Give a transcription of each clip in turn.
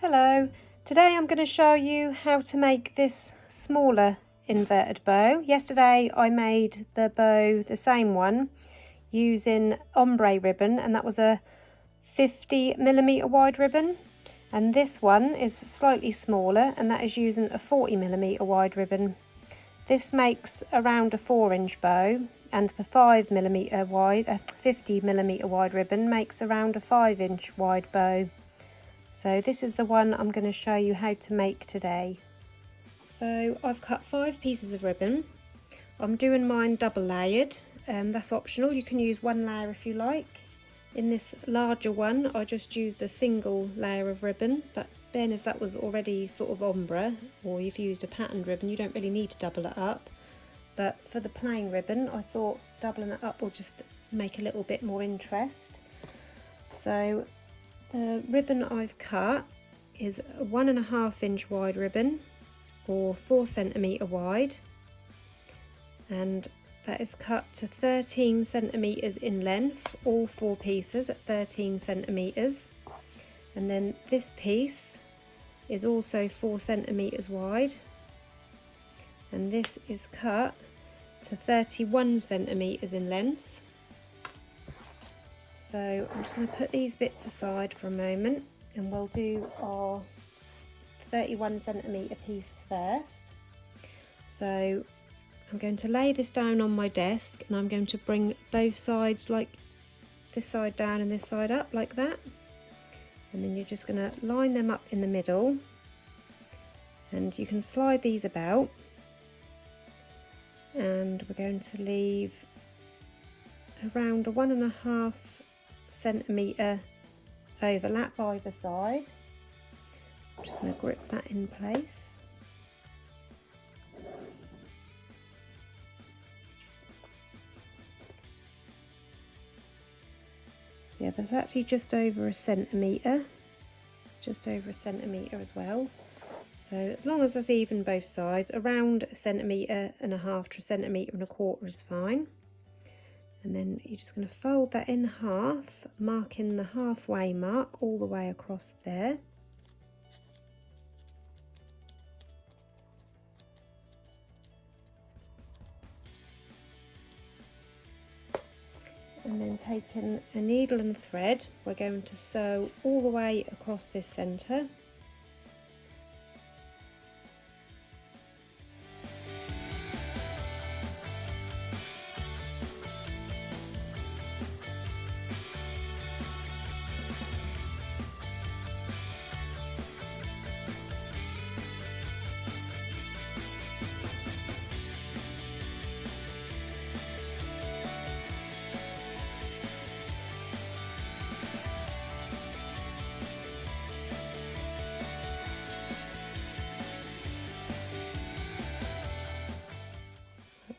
Hello, today I'm going to show you how to make this smaller inverted bow. Yesterday I made the bow, the same one, using ombre ribbon, and that was a 50mm wide ribbon, and this one is slightly smaller and that is using a 40mm wide ribbon. This makes around a 4-inch bow, and the 5mm wide, 50mm wide ribbon makes around a 5-inch wide bow. So this is the one I'm going to show you how to make today. So I've cut 5 pieces of ribbon. I'm doing mine double layered. That's optional, you can use one layer if you like. In this larger one I just used a single layer of ribbon, but being as that was already sort of ombre, or if you used a patterned ribbon you don't really need to double it up. But for the plain ribbon I thought doubling it up will just make a little bit more interest. So the ribbon I've cut is a 1.5-inch wide ribbon, or 4cm wide, and that is cut to 13cm in length, all 4 pieces at 13cm. And then this piece is also 4cm wide, and this is cut to 31cm in length. So I'm just going to put these bits aside for a moment and we'll do our 31cm piece first. So I'm going to lay this down on my desk and I'm going to bring both sides, like this side down and this side up like that. And then you're just going to line them up in the middle, and you can slide these about, and we're going to leave around a 1.5cm overlap either side. I'm just going to grip that in place. Yeah, there's actually just over a centimetre, as well. So as long as it's even both sides, around 1.5 centimetres to 1.25 centimetres is fine. And then you're just going to fold that in half, marking the halfway mark all the way across there. And then taking a needle and a thread, we're going to sew all the way across this centre.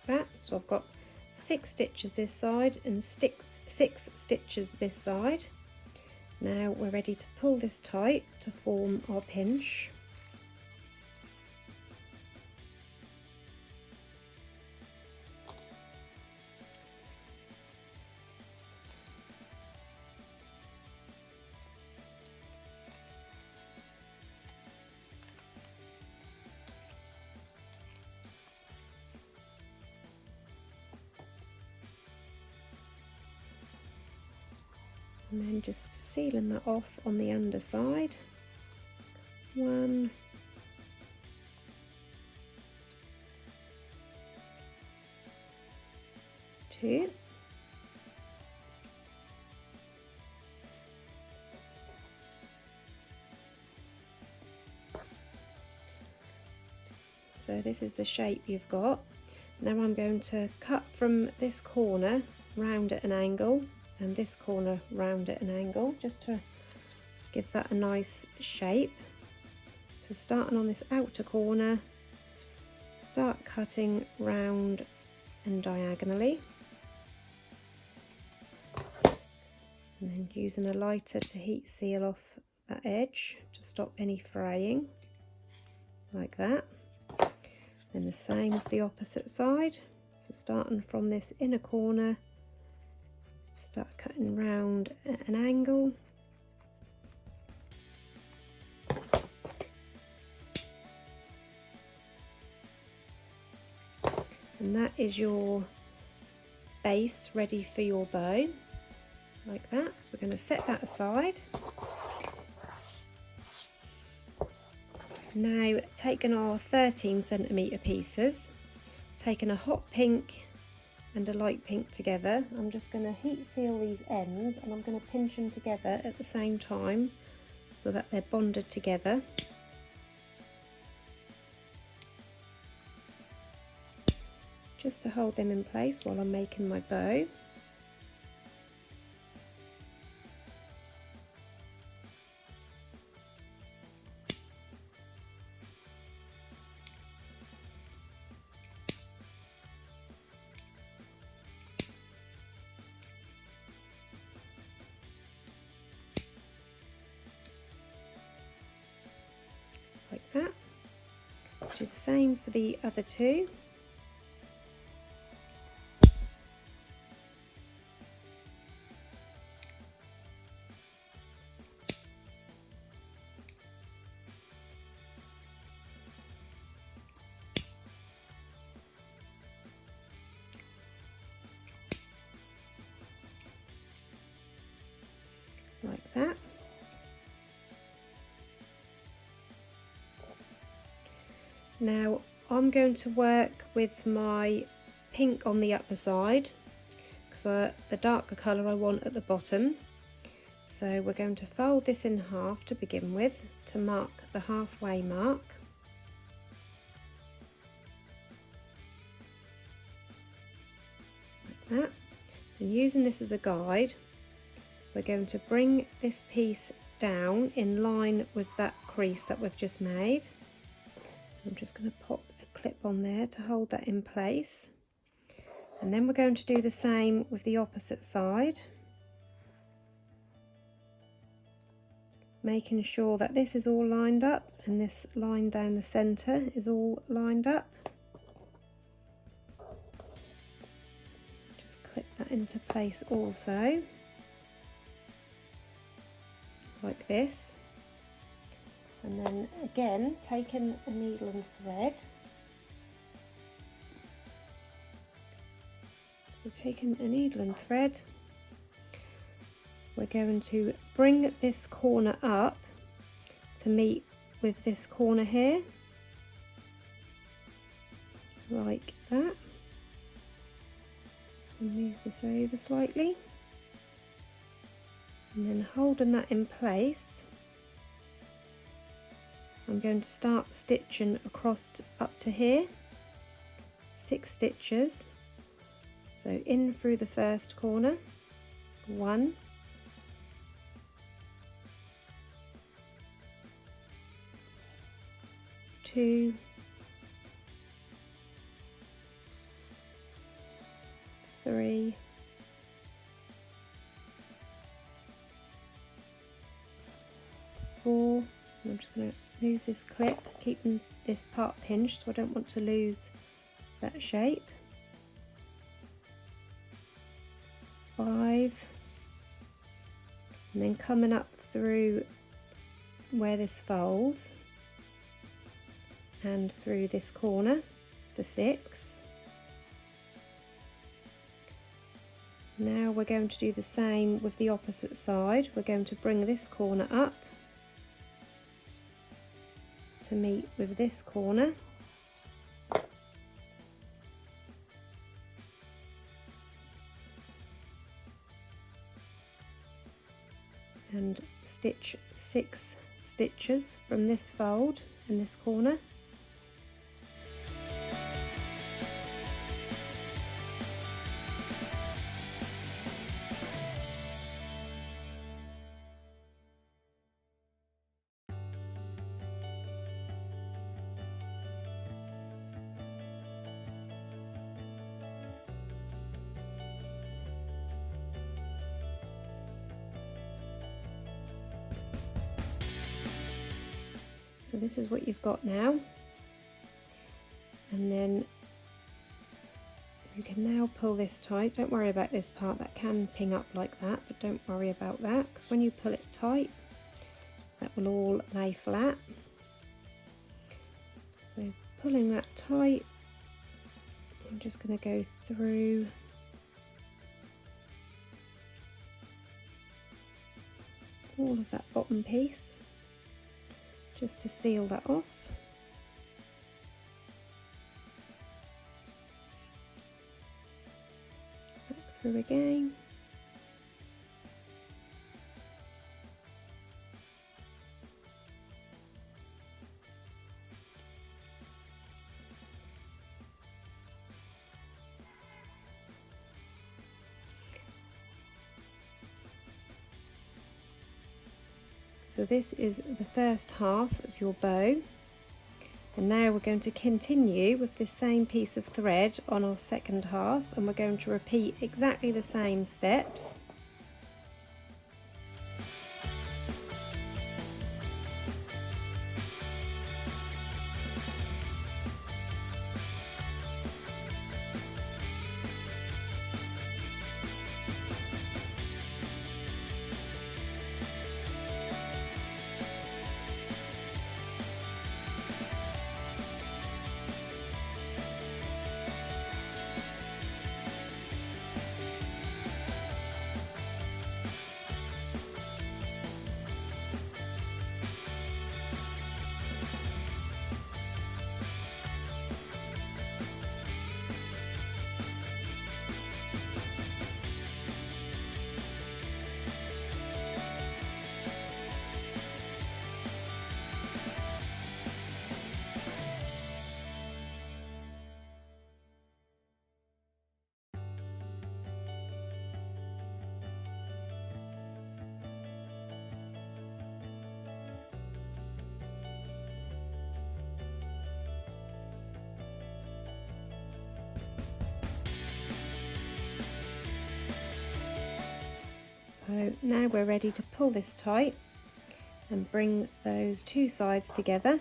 That. So I've got 6 stitches this side and 6 stitches this side. Now we're ready to pull this tight to form our pinch. And then just sealing that off on the underside. 1, 2, so this is the shape you've got. Now I'm going to cut from this corner round at an angle, and this corner round at an angle, just to give that a nice shape. So starting on this outer corner, start cutting round and diagonally, and then using a lighter to heat seal off that edge to stop any fraying, like that. Then the same with the opposite side, so starting from this inner corner, start cutting round at an angle, And that is your base ready for your bow, like that. So we're going to set that aside. Now, taking our 13cm pieces, taking a hot pink and a light pink together, I'm just going to heat seal these ends, and I'm going to pinch them together at the same time so that they're bonded together. Just to hold them in place while I'm making my bow. Like that. Do the same for the other two. Like that. Now I'm going to work with my pink on the upper side because the darker colour I want at the bottom. So we're going to fold this in half to begin with to mark the halfway mark. Like that. And using this as a guide, we're going to bring this piece down in line with that crease that we've just made. I'm just going to pop a clip on there to hold that in place. And then we're going to do the same with the opposite side, making sure that this is all lined up and this line down the centre is all lined up. Just clip that into place also, like this. And then again, taking a needle and thread. So taking a needle and thread, we're going to bring this corner up to meet with this corner here, like that. So move this over slightly, and then holding that in place, I'm going to start stitching across up to here, 6 stitches. So in through the first corner, 1, 2, 3, 4. I'm just going to move this clip, keeping this part pinched so I don't want to lose that shape. 5, and then coming up through where this folds and through this corner for 6. Now we're going to do the same with the opposite side. We're going to bring this corner up to meet with this corner, and stitch 6 stitches from this fold in this corner. So this is what you've got now, and then you can now pull this tight. Don't worry about this part, that can ping up like that, but don't worry about that, because when you pull it tight, that will all lay flat. So pulling that tight, I'm just going to go through all of that bottom piece just to seal that off. Back through again. So this is the first half of your bow, and now we're going to continue with this same piece of thread on our second half, and we're going to repeat exactly the same steps. So now we're ready to pull this tight and bring those two sides together.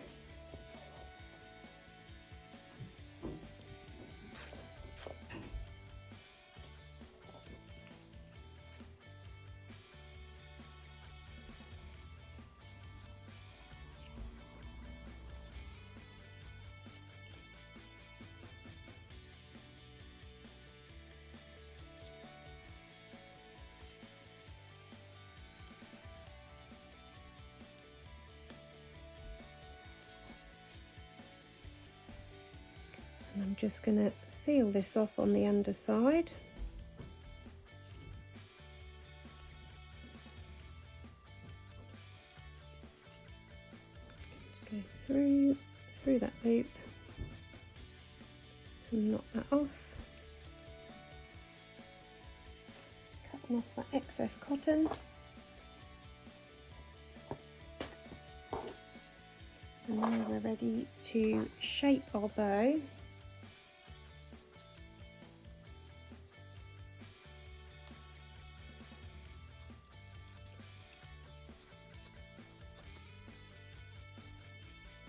And I'm just going to seal this off on the underside. Just go through that loop to knock that off. Cutting off that excess cotton. And now we're ready to shape our bow.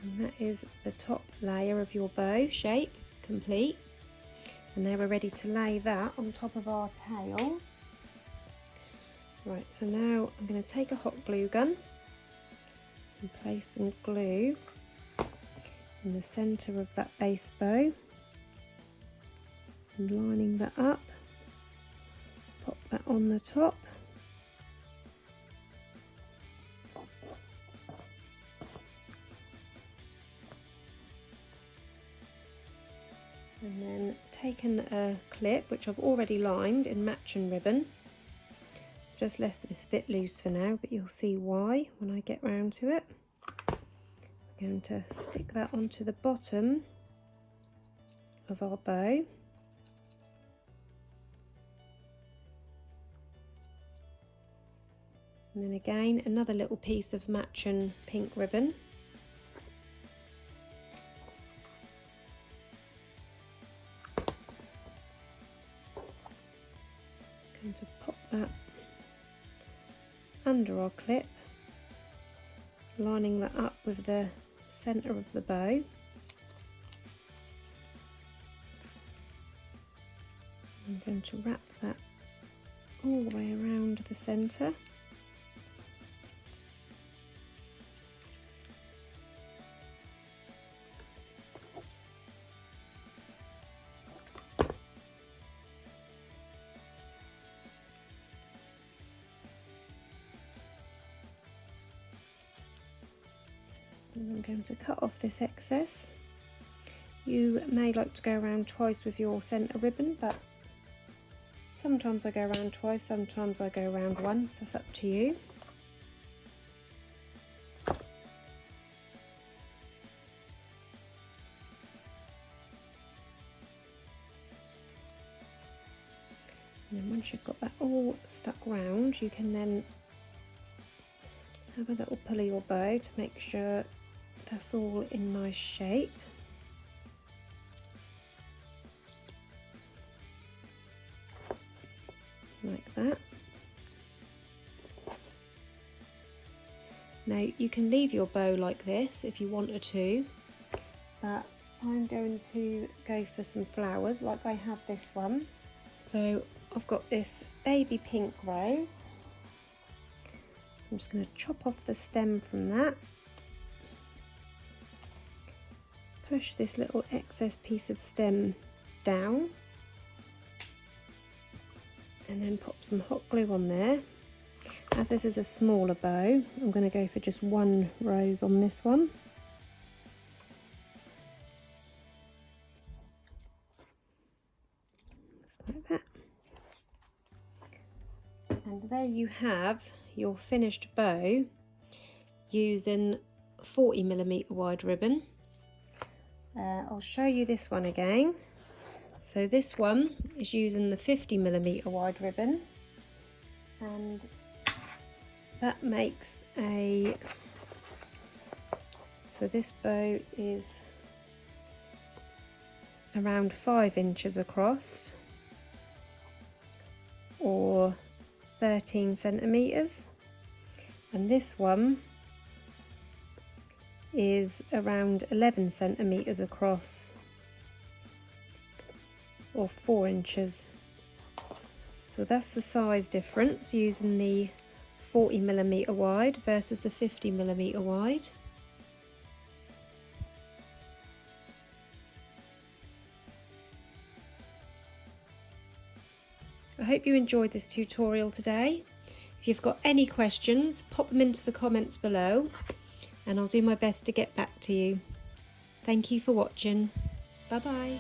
And that is the top layer of your bow shape complete. And now we're ready to lay that on top of our tails. Right, so now I'm going to take a hot glue gun and place some glue in the centre of that base bow. And lining that up, pop that on the top. And then taken a clip, which I've already lined in matching ribbon. Just left this a bit loose for now, but you'll see why when I get round to it. I'm going to stick that onto the bottom of our bow. And then again, another little piece of matching pink ribbon. Going to pop that under our clip, lining that up with the centre of the bow. I'm going to wrap that all the way around the centre. And I'm going to cut off this excess. You may like to go around twice with your centre ribbon, but sometimes I go around twice, sometimes I go around once, that's up to you. And then once you've got that all stuck round, you can then have a little pull of your bow to make sure that's all in nice shape. Like that. Now you can leave your bow like this if you wanted to, but I'm going to go for some flowers like I have this one. So I've got this baby pink rose. So I'm just going to chop off the stem from that. Push this little excess piece of stem down. And then pop some hot glue on there. As this is a smaller bow, I'm going to go for just one rose on this one. Just like that. And there you have your finished bow using 40mm wide ribbon. I'll show you this one again. So this one is using the 50mm wide ribbon, and that makes a, so this bow is around 5 inches across, or 13 centimetres, and this one is around 11 centimetres across, or 4 inches. So that's the size difference using the 40mm wide versus the 50mm wide. I hope you enjoyed this tutorial today. If you've got any questions, pop them into the comments below and I'll do my best to get back to you. Thank you for watching. Bye bye.